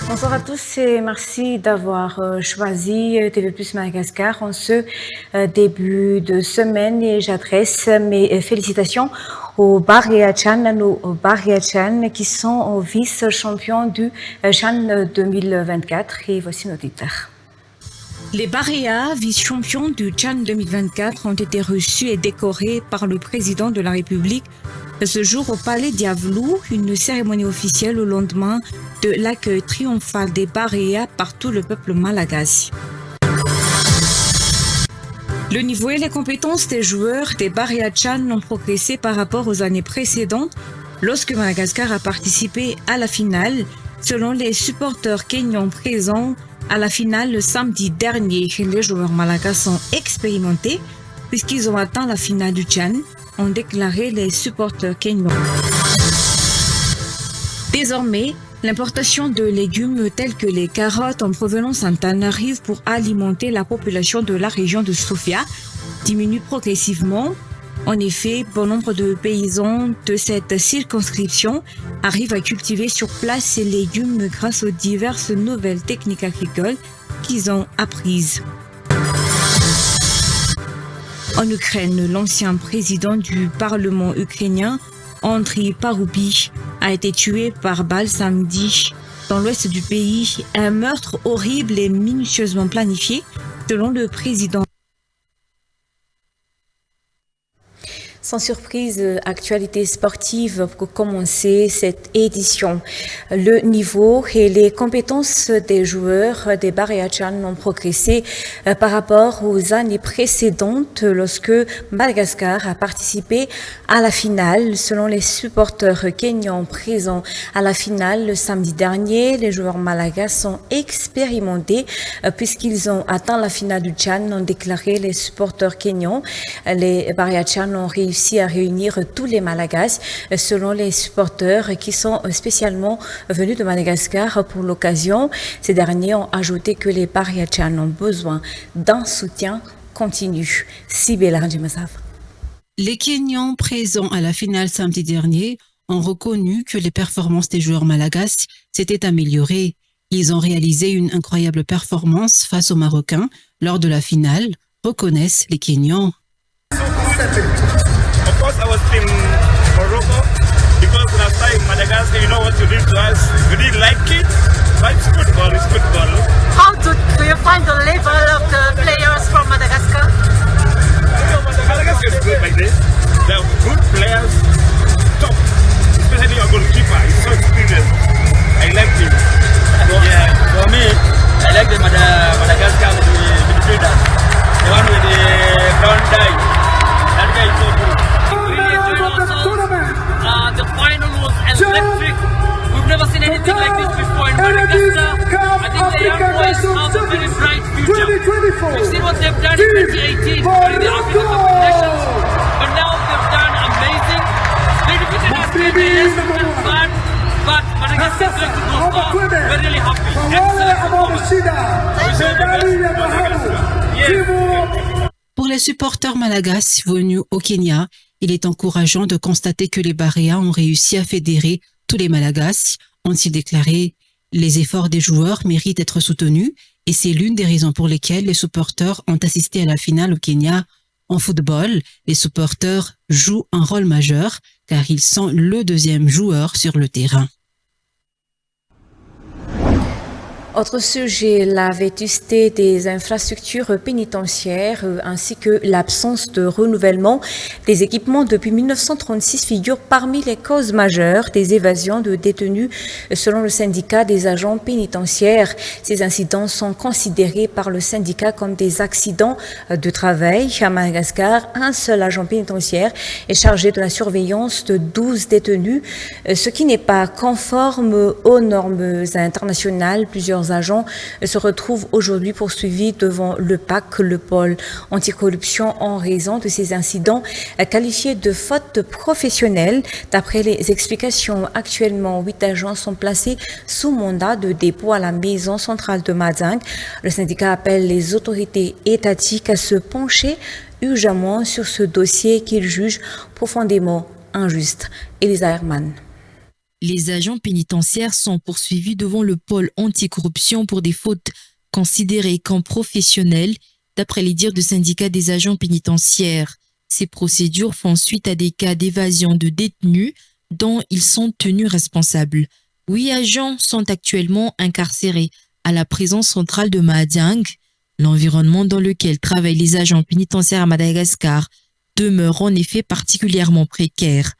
Bonsoir à tous et merci d'avoir choisi TV Plus Madagascar en ce début de semaine et j'adresse mes félicitations aux Bariachan, nos Bariachan qui sont vice-champions du Chan 2024 et voici nos titres. Les Baréas, vice-champions du Chan 2024, ont été reçus et décorés par le président de la République ce jour au Palais Diavelou, une cérémonie officielle au lendemain de l'accueil triomphal des Baréas par tout le peuple malagasy. Le niveau et les compétences des joueurs des Bariachan ont progressé par rapport aux années précédentes lorsque Madagascar a participé à la finale, selon les supporters kenyans présents à la finale le samedi dernier. Les joueurs malagas sont expérimentés puisqu'ils ont atteint la finale du Chan, ont déclaré les supporters kenyans. Désormais, l'importation de légumes tels que les carottes en provenance d'Antananarivo pour alimenter la population de la région de Sofia diminue progressivement. En effet, bon nombre de paysans de cette circonscription arrivent à cultiver sur place ces légumes grâce aux diverses nouvelles techniques agricoles qu'ils ont apprises. En Ukraine, l'ancien président du Parlement ukrainien, Andriy Paroubi, a été tué par balle samedi dans l'ouest du pays. Un meurtre horrible et minutieusement planifié, selon le président. Sans surprise, actualité sportive pour commencer cette édition. Le niveau et les compétences des joueurs des Bariachan ont progressé par rapport aux années précédentes lorsque Madagascar a participé à la finale. Selon les supporters kenyans présents à la finale le samedi dernier, les joueurs malagas sont expérimentés puisqu'ils ont atteint la finale du Chan, ont déclaré les supporters kenyans. Les Bariachan ont réussi à réunir tous les Malagas, selon les supporters qui sont spécialement venus de Madagascar pour l'occasion. Ces derniers ont ajouté que les Bariachan ont besoin d'un soutien continu. Les Kenyans présents à la finale samedi dernier ont reconnu que les performances des joueurs malagas s'étaient améliorées. Ils ont réalisé une incroyable performance face aux Marocains lors de la finale, reconnaissent les Kenyans. Of course, I was in Morocco because last time Madagascar, you know what you did to us. We didn't like it, but it's football. It's football. How do you find the level of the players from Madagascar? Madagascar is good like this. They are good players, top. Especially our goalkeeper. He's so experienced. I like him. Yeah, for me, I like the Madagascar midfielders. The one with the brown dye. That guy is so good. Really enjoyed ourselves. The final was electric. We've never seen anything like this before in Madagascar. I think the young boys have a very bright future. We've seen what they've done in 2018 during the African Cup of Nations, but now they've done amazing. They defeated us maybe yes, bad, but Madagascar is going to go far. We're really happy. Excellent. Pour les supporters malagas venus au Kenya, il est encourageant de constater que les Baréas ont réussi à fédérer tous les Malagas, ont-ils déclaré. Les efforts des joueurs méritent d'être soutenus et c'est l'une des raisons pour lesquelles les supporters ont assisté à la finale au Kenya. En football, les supporters jouent un rôle majeur car ils sont le deuxième joueur sur le terrain. Autre sujet, la vétusté des infrastructures pénitentiaires ainsi que l'absence de renouvellement des équipements depuis 1936 figurent parmi les causes majeures des évasions de détenus selon le syndicat des agents pénitentiaires. Ces incidents sont considérés par le syndicat comme des accidents de travail. À Madagascar, un seul agent pénitentiaire est chargé de la surveillance de 12 détenus, ce qui n'est pas conforme aux normes internationales. Plusieurs agents se retrouvent aujourd'hui poursuivis devant le PAC, le pôle anticorruption, en raison de ces incidents qualifiés de fautes professionnelles. D'après les explications, actuellement 8 agents sont placés sous mandat de dépôt à la maison centrale de Madang. Le syndicat appelle les autorités étatiques à se pencher urgemment sur ce dossier qu'il juge profondément injuste. Elisa Herman. Les agents pénitentiaires sont poursuivis devant le pôle anticorruption pour des fautes considérées comme professionnelles, d'après les dires du syndicat des agents pénitentiaires. Ces procédures font suite à des cas d'évasion de détenus dont ils sont tenus responsables. 8 agents sont actuellement incarcérés à la prison centrale de Mahadiang. L'environnement dans lequel travaillent les agents pénitentiaires à Madagascar demeure en effet particulièrement précaire.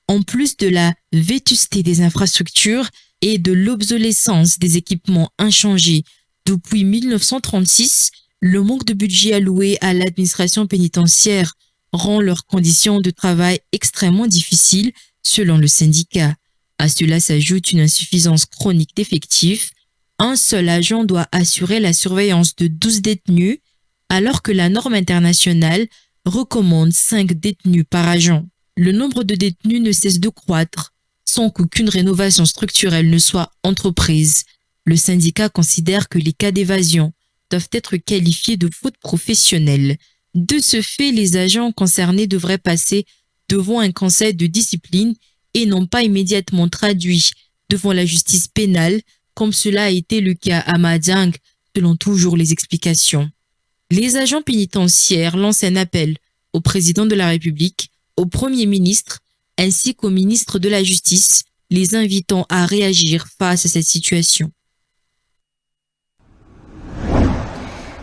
En plus de la vétusté des infrastructures et de l'obsolescence des équipements inchangés depuis 1936, le manque de budget alloué à l'administration pénitentiaire rend leurs conditions de travail extrêmement difficiles, selon le syndicat. À cela s'ajoute une insuffisance chronique d'effectifs. Un seul agent doit assurer la surveillance de 12 détenus, alors que la norme internationale recommande 5 détenus par agent. Le nombre de détenus ne cesse de croître, sans qu'aucune rénovation structurelle ne soit entreprise. Le syndicat considère que les cas d'évasion doivent être qualifiés de fautes professionnelles. De ce fait, les agents concernés devraient passer devant un conseil de discipline et non pas immédiatement traduits devant la justice pénale, comme cela a été le cas à Mahadiang, selon toujours les explications. Les agents pénitentiaires lancent un appel au président de la République, au Premier ministre, ainsi qu'au ministre de la Justice, les invitant à réagir face à cette situation.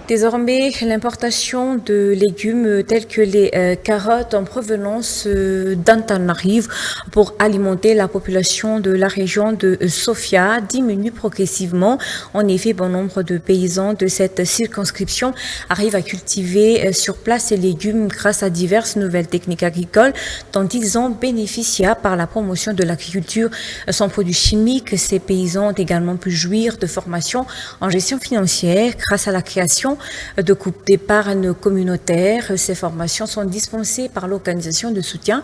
Désormais, l'importation de légumes tels que les carottes en provenance d'Antananarivo pour alimenter la population de la région de Sofia diminue progressivement. En effet, bon nombre de paysans de cette circonscription arrivent à cultiver sur place ces légumes grâce à diverses nouvelles techniques agricoles dont ils ont bénéficié par la promotion de l'agriculture sans produits chimiques. Ces paysans ont également pu jouir de formations en gestion financière grâce à la création de groupes d'épargne communautaire. Ces formations sont dispensées par l'organisation de soutien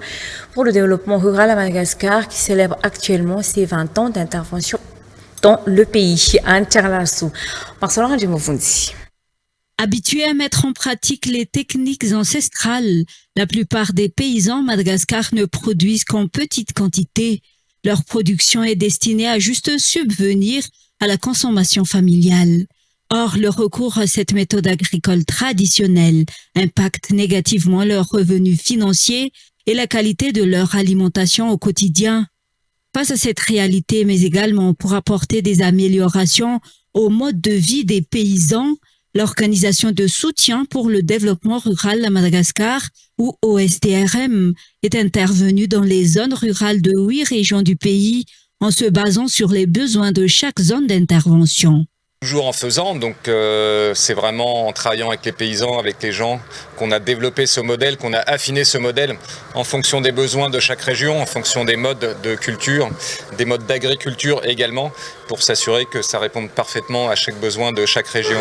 pour le développement rural à Madagascar qui célèbre actuellement ses 20 ans d'intervention dans le pays. Habitués à mettre en pratique les techniques ancestrales, la plupart des paysans à Madagascar ne produisent qu'en petite quantité. Leur production est destinée à juste subvenir à la consommation familiale. Or, le recours à cette méthode agricole traditionnelle impacte négativement leurs revenus financiers et la qualité de leur alimentation au quotidien. Face à cette réalité, mais également pour apporter des améliorations au mode de vie des paysans, l'Organisation de soutien pour le développement rural à Madagascar, ou OSDRM, est intervenue dans les zones rurales de 8 régions du pays en se basant sur les besoins de chaque zone d'intervention. Toujours en faisant, donc c'est vraiment en travaillant avec les paysans, avec les gens, qu'on a développé ce modèle, qu'on a affiné ce modèle en fonction des besoins de chaque région, en fonction des modes de culture, des modes d'agriculture également, pour s'assurer que ça réponde parfaitement à chaque besoin de chaque région.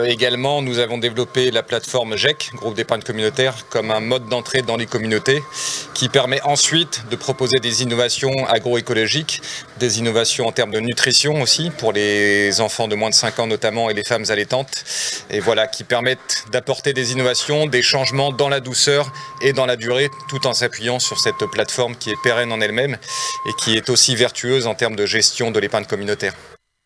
Également, nous avons développé la plateforme GEC, groupe d'épargne communautaire, comme un mode d'entrée dans les communautés, qui permet ensuite de proposer des innovations agroécologiques, des innovations en termes de nutrition aussi, pour les enfants de moins de 5 ans notamment et les femmes allaitantes, et voilà, qui permettent d'apporter des innovations, des changements dans la douceur et dans la durée, tout en s'appuyant sur cette plateforme qui est pérenne en elle-même et qui est aussi vertueuse en termes de gestion de l'épargne communautaire.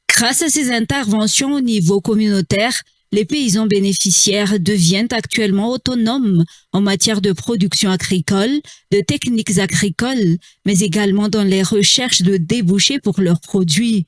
Grâce à ces interventions au niveau communautaire, les paysans bénéficiaires deviennent actuellement autonomes en matière de production agricole, de techniques agricoles, mais également dans les recherches de débouchés pour leurs produits.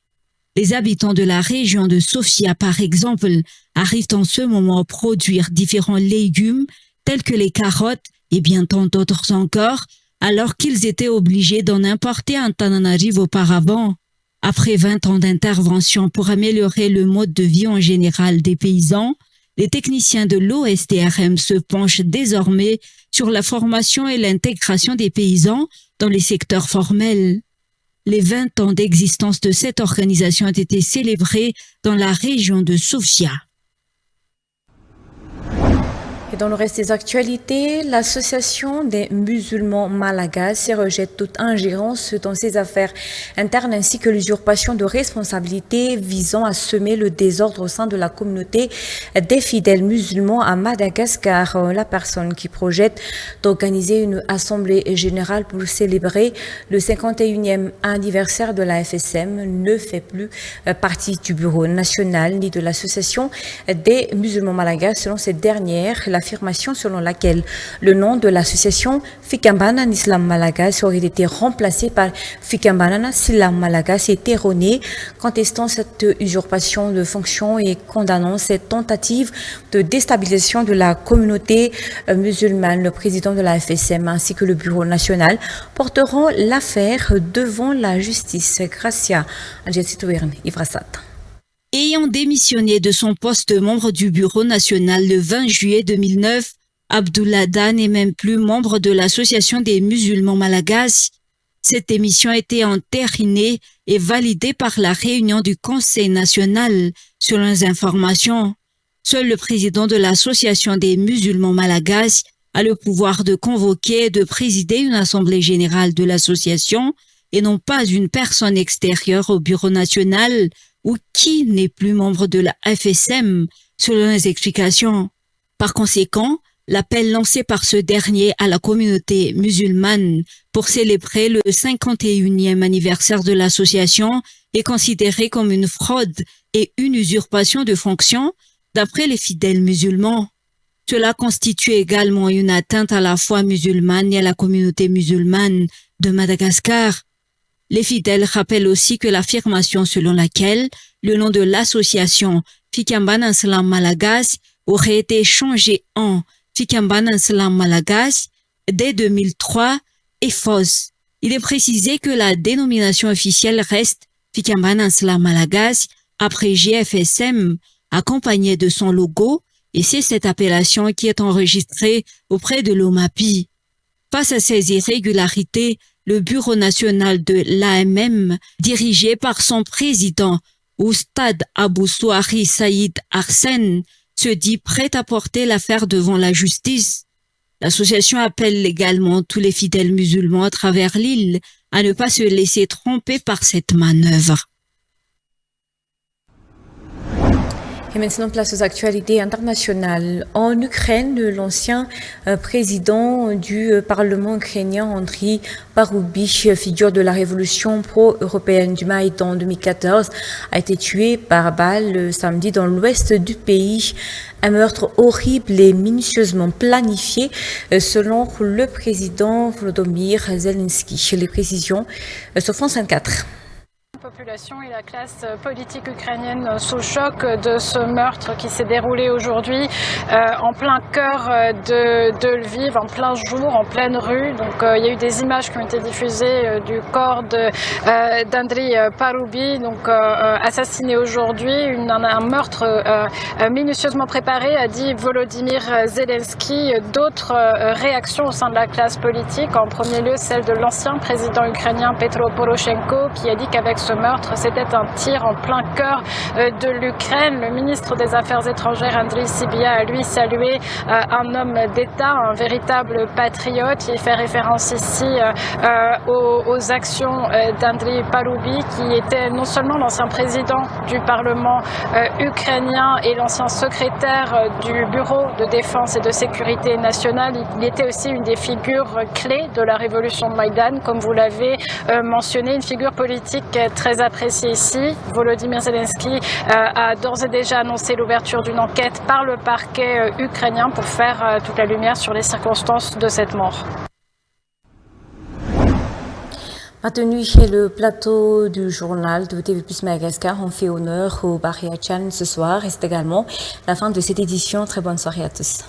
Les habitants de la région de Sofia, par exemple, arrivent en ce moment à produire différents légumes tels que les carottes et bien tant d'autres encore, alors qu'ils étaient obligés d'en importer à Antananarivo auparavant. Après 20 ans d'intervention pour améliorer le mode de vie en général des paysans, les techniciens de l'OSDRM se penchent désormais sur la formation et l'intégration des paysans dans les secteurs formels. Les 20 ans d'existence de cette organisation ont été célébrés dans la région de Sofia. Et dans le reste des actualités, l'association des musulmans malagasy rejette toute ingérence dans ses affaires internes ainsi que l'usurpation de responsabilités visant à semer le désordre au sein de la communauté des fidèles musulmans à Madagascar. La personne qui projette d'organiser une assemblée générale pour célébrer le 51e anniversaire de la FSM ne fait plus partie du bureau national ni de l'association des musulmans malagasy. Selon cette dernière, l'affirmation selon laquelle le nom de l'association Fikambanana Islam Malagasy aurait été remplacé par Fikambanana Silam Malagasy est erronée. Contestant cette usurpation de fonction et condamnant cette tentative de déstabilisation de la communauté musulmane, le président de la FSM ainsi que le bureau national porteront l'affaire devant la justice. Gracia Ivrasat. Ayant démissionné de son poste membre du bureau national le 20 juillet 2009, Abdullah Dan n'est même plus membre de l'association des musulmans malagasy. Cette démission a été entérinée et validée par la réunion du Conseil national. Selon les informations, seul le président de l'association des musulmans malagasy a le pouvoir de convoquer et de présider une assemblée générale de l'association et non pas une personne extérieure au bureau national ou qui n'est plus membre de la FSM, selon les explications. Par conséquent, l'appel lancé par ce dernier à la communauté musulmane pour célébrer le 51e anniversaire de l'association est considéré comme une fraude et une usurpation de fonction d'après les fidèles musulmans. Cela constitue également une atteinte à la foi musulmane et à la communauté musulmane de Madagascar. Les fidèles rappellent aussi que l'affirmation selon laquelle le nom de l'association Fikambanana Islam Malagasy aurait été changé en Fikambanana Islam Malagasy dès 2003 est fausse. Il est précisé que la dénomination officielle reste Fikambanana Islam Malagasy après GFSM, accompagnée de son logo, et c'est cette appellation qui est enregistrée auprès de l'OMAPI. Face à ces irrégularités, le bureau national de l'AMM, dirigé par son président, Oustad Abou Souari Saïd Arsène, se dit prêt à porter l'affaire devant la justice. L'association appelle également tous les fidèles musulmans à travers l'île à ne pas se laisser tromper par cette manœuvre. Et maintenant, place aux actualités internationales. En Ukraine, l'ancien président du Parlement ukrainien, Andriy Paroubi, figure de la révolution pro-européenne du Maïdan en 2014, a été tué par balle le samedi dans l'ouest du pays. Un meurtre horrible et minutieusement planifié, selon le président Volodymyr Zelensky. Les précisions sur France 24. La population et la classe politique ukrainienne sous choc de ce meurtre qui s'est déroulé aujourd'hui en plein cœur de Lviv, en plein jour, en pleine rue. Donc il y a eu des images qui ont été diffusées du corps d'Andriy Paroubi, donc assassiné aujourd'hui. Un meurtre minutieusement préparé, a dit Volodymyr Zelensky. D'autres réactions au sein de la classe politique, en premier lieu celle de l'ancien président ukrainien Petro Poroshenko, qui a dit qu'avec ce meurtre, c'était un tir en plein cœur de l'Ukraine. Le ministre des Affaires étrangères, Andriy Sybiha, a lui salué un homme d'État, un véritable patriote. Il fait référence ici aux actions d'Andriy Paroubi, qui était non seulement l'ancien président du Parlement ukrainien et l'ancien secrétaire du Bureau de défense et de sécurité nationale, il était aussi une des figures clés de la révolution de Maïdan, comme vous l'avez mentionné, une figure politique très apprécié ici. Volodymyr Zelensky a d'ores et déjà annoncé l'ouverture d'une enquête par le parquet ukrainien pour faire toute la lumière sur les circonstances de cette mort. Maintenu chez le plateau du journal de TV+ Madagascar, on fait honneur au Bahia Chan ce soir et c'est également la fin de cette édition. Très bonne soirée à tous.